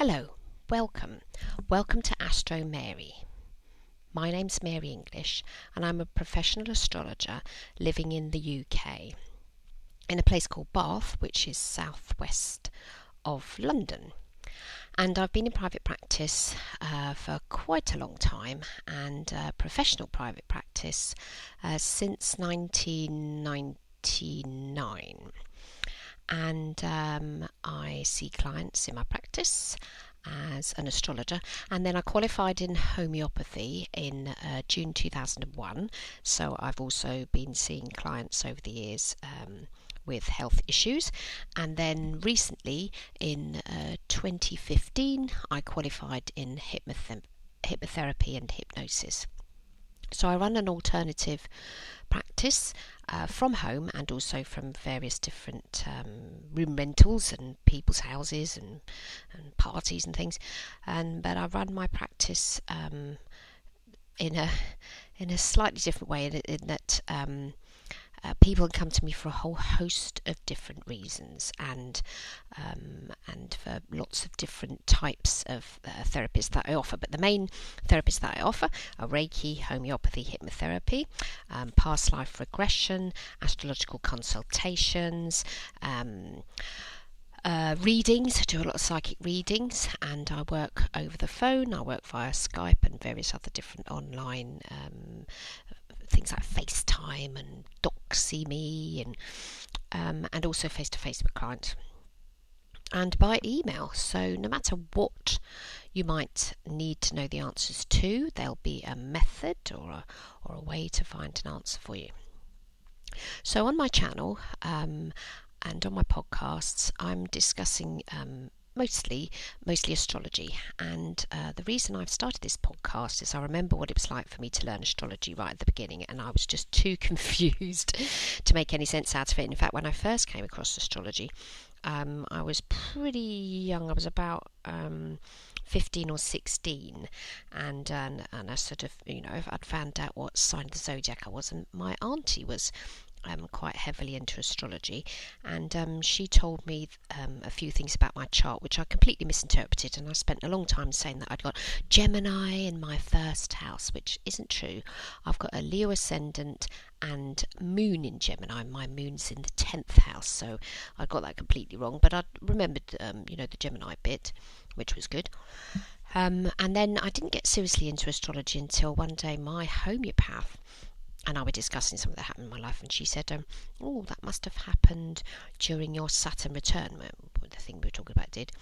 Hello, welcome to Astro Mary. My name's Mary English and I'm a professional astrologer living in the UK in a place called Bath, which is southwest of London. And I've been in private practice for quite a long time, and professional private practice since 1999. And I see clients in my practice as an astrologer, and then I qualified in homeopathy in June 2001, so I've also been seeing clients over the years with health issues, and then recently in 2015 I qualified in hypnotherapy and hypnosis. So I run an alternative practice from home and also from various different room rentals and people's houses and parties and things. But I run my practice in a slightly different way, in that people can come to me for a whole host of different reasons, and for lots of different types of therapies that I offer. But the main therapies that I offer are Reiki, homeopathy, hypnotherapy, past life regression, astrological consultations, readings. I do a lot of psychic readings, and I work over the phone. I work via Skype and various other different online things like FaceTime and DocsyMe, and also face-to-face with clients, and by email. So no matter what you might need to know the answers to, there'll be a method or a way to find an answer for you. So on my channel and on my podcasts, I'm discussing mostly astrology, and the reason I've started this podcast is I remember what it was like for me to learn astrology right at the beginning, and I was just too confused to make any sense out of it. In fact, when I first came across astrology, I was pretty young. I was about 15 or 16, and I sort of, I'd found out what sign of the zodiac I was, and my auntie was quite heavily into astrology, and she told me a few things about my chart which I completely misinterpreted, and I spent a long time saying that I'd got Gemini in my first house, which isn't true. I've got a Leo ascendant and moon in Gemini. My moon's in the 10th house, so I got that completely wrong, but I remembered the Gemini bit, which was good. And then I didn't get seriously into astrology until one day my homeopath and I were discussing something that happened in my life, and she said, that must have happened during your Saturn return, the thing we were talking about did.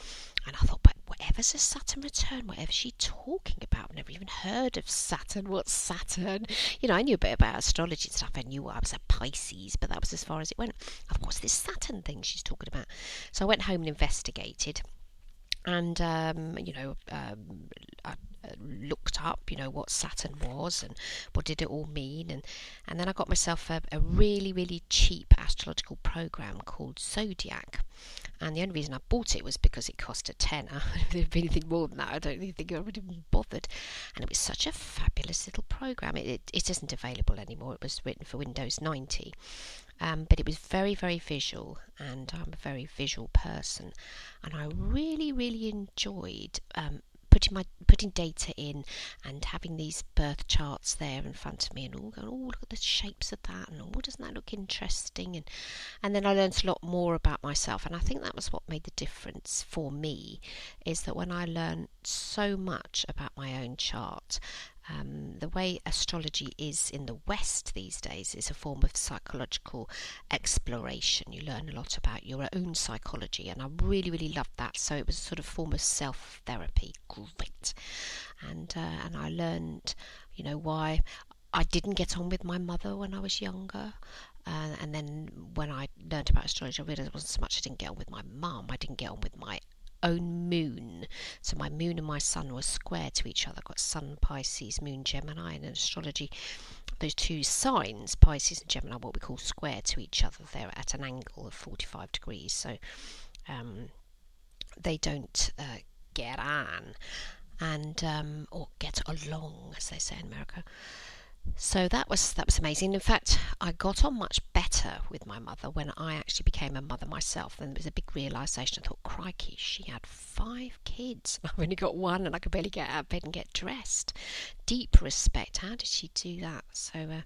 And I thought, but whatever's a Saturn return, whatever's she talking about? I've never even heard of Saturn. What's Saturn? I knew a bit about astrology and stuff. I knew I was a Pisces, but that was as far as it went. Of course, this Saturn thing she's talking about. So I went home and investigated, and I looked up, what Saturn was and what did it all mean, and then I got myself a really, really cheap astrological program called Zodiac, and the only reason I bought it was because it cost a tenner. If there'd been anything more than that, I don't think I would have been bothered. And it was such a fabulous little program. It isn't available anymore. It was written for Windows 90. But it was very, very visual, and I'm a very visual person, and I really, really enjoyed putting data in and having these birth charts there in front of me, and all going, look at the shapes of that, and doesn't that look interesting? And then I learned a lot more about myself, and I think that was what made the difference for me, is that when I learned so much about my own chart, the way astrology is in the West these days is a form of psychological exploration. You learn a lot about your own psychology, and I really, really loved that. So it was a sort of form of self-therapy. Great. And I learned, why I didn't get on with my mother when I was younger. And then when I learned about astrology, I realised it wasn't so much I didn't get on with my mum, I didn't get on with my own moon. So my moon and my sun were square to each other. I've got sun Pisces, moon Gemini, and in astrology those two signs, Pisces and Gemini, what we call square to each other. They're at an angle of 45 degrees, so they don't get on and or get along, as they say in America. So that was amazing. In fact, I got on much better later with my mother, when I actually became a mother myself, and there was a big realisation. I thought, crikey, she had 5 kids. I've only got one, and I could barely get out of bed and get dressed. Deep respect. How did she do that? So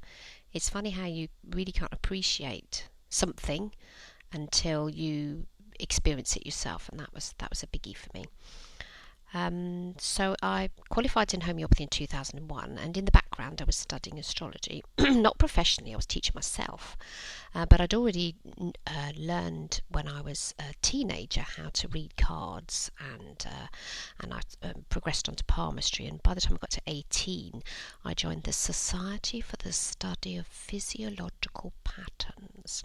it's funny how you really can't appreciate something until you experience it yourself, and that was a biggie for me. So I qualified in homeopathy in 2001, and in the background I was studying astrology. Not professionally, I was teaching myself, but I'd already learned when I was a teenager how to read cards, and I progressed on to palmistry, and by the time I got to 18 I joined the Society for the Study of Physiological Patterns,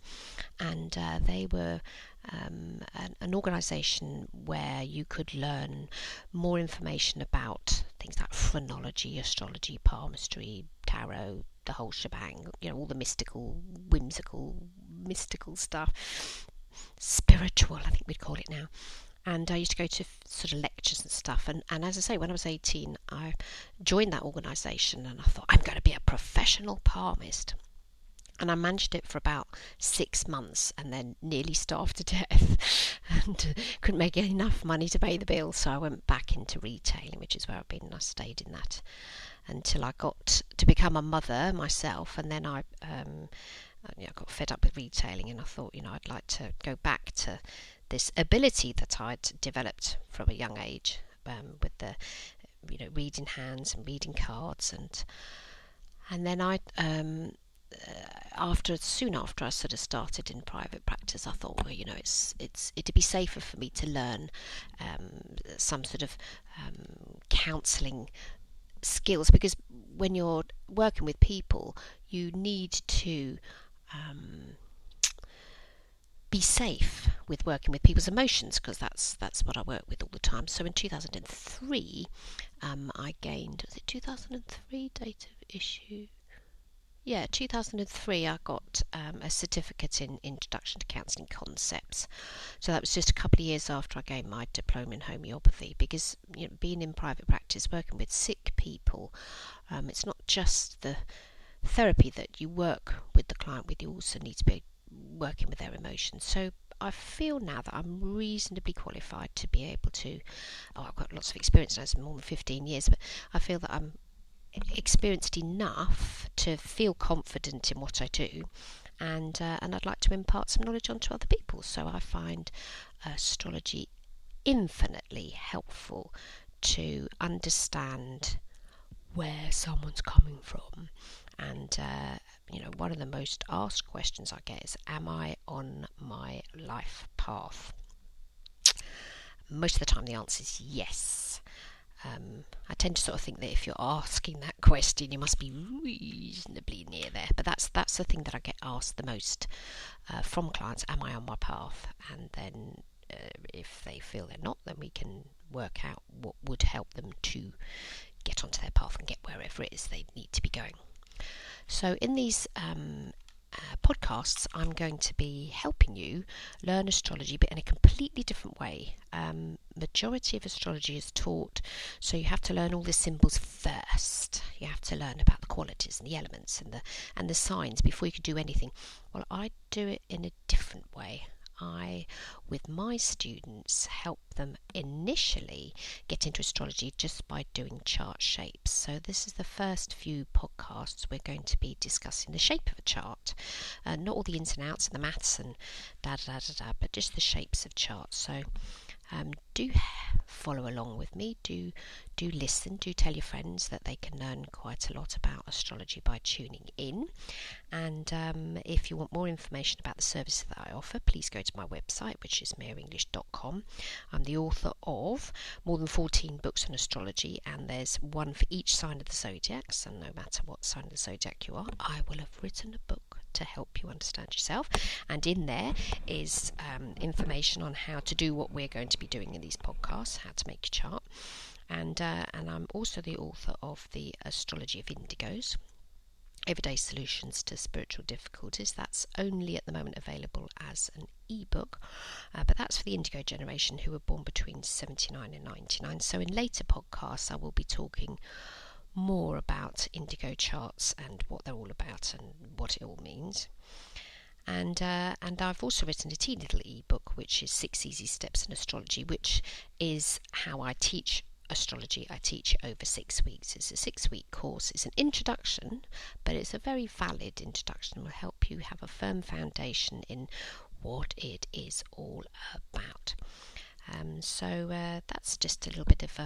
and they were an organisation where you could learn more information about things like phrenology, astrology, palmistry, tarot, the whole shebang, all the whimsical stuff, spiritual, I think we'd call it now. And I used to go to sort of lectures and stuff, and as I say, when I was 18 I joined that organisation, and I thought, I'm going to be a professional palmist. And I managed it for about 6 months, and then nearly starved to death and couldn't make enough money to pay the bills. So I went back into retailing, which is where I've been, and I stayed in that until I got to become a mother myself. And then I got fed up with retailing, and I thought, I'd like to go back to this ability that I'd developed from a young age, with the reading hands and reading cards, and then I soon after I sort of started in private practice, I thought, well, it'd be safer for me to learn some sort of counselling skills, because when you're working with people, you need to be safe with working with people's emotions, because that's what I work with all the time. So in 2003, I gained, was it 2003 date of issue? Yeah, 2003 I got a certificate in Introduction to Counselling Concepts. So that was just a couple of years after I gained my diploma in homeopathy, because being in private practice, working with sick people, it's not just the therapy that you work with the client with, you also need to be working with their emotions. So I feel now that I'm reasonably qualified to be able to, I've got lots of experience now, it's more than 15 years, but I feel that I'm experienced enough to feel confident in what I do, and I'd like to impart some knowledge onto other people. So I find astrology infinitely helpful to understand where someone's coming from, and one of the most asked questions I get is, am I on my life path? Most of the time the answer is yes. I tend to sort of think that if you're asking that question, you must be reasonably near there. But that's the thing that I get asked the most from clients: am I on my path? And then if they feel they're not, then we can work out what would help them to get onto their path and get wherever it is they need to be going. So in these podcasts, I'm going to be helping you learn astrology, but in a completely different way. Majority of astrology is taught, so you have to learn all the symbols first. You have to learn about the qualities and the elements and the signs before you can do anything. Well, I do it in a different way. I, with my students, help them initially get into astrology just by doing chart shapes. So this is the first few podcasts we're going to be discussing the shape of a chart, not all the ins and outs and the maths and but just the shapes of charts. So do follow along with me, do listen, do tell your friends that they can learn quite a lot about astrology by tuning in. And if you want more information about the services that I offer, please go to my website, which is mareenglish.com. I'm the author of more than 14 books on astrology, and there's one for each sign of the zodiac, so no matter what sign of the zodiac you are, I will have written a book to help you understand yourself. And in there is information on how to do what we're going to be doing in these podcasts, how to make your chart. And I'm also the author of the Astrology of Indigos, Everyday Solutions to Spiritual Difficulties. That's only at the moment available as an ebook, but that's for the indigo generation who were born between 79 and 99. So in later podcasts I will be talking more about indigo charts and what they're all about and what it all means. and I've also written a teeny little ebook, which is 6 Easy Steps in Astrology, which is how I teach astrology. I teach over 6 weeks. It's a 6-week course. It's an introduction, but it's a very valid introduction. It will help you have a firm foundation in what it is all about. So that's just a little bit of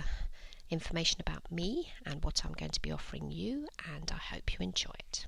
information about me and what I'm going to be offering you, and I hope you enjoy it.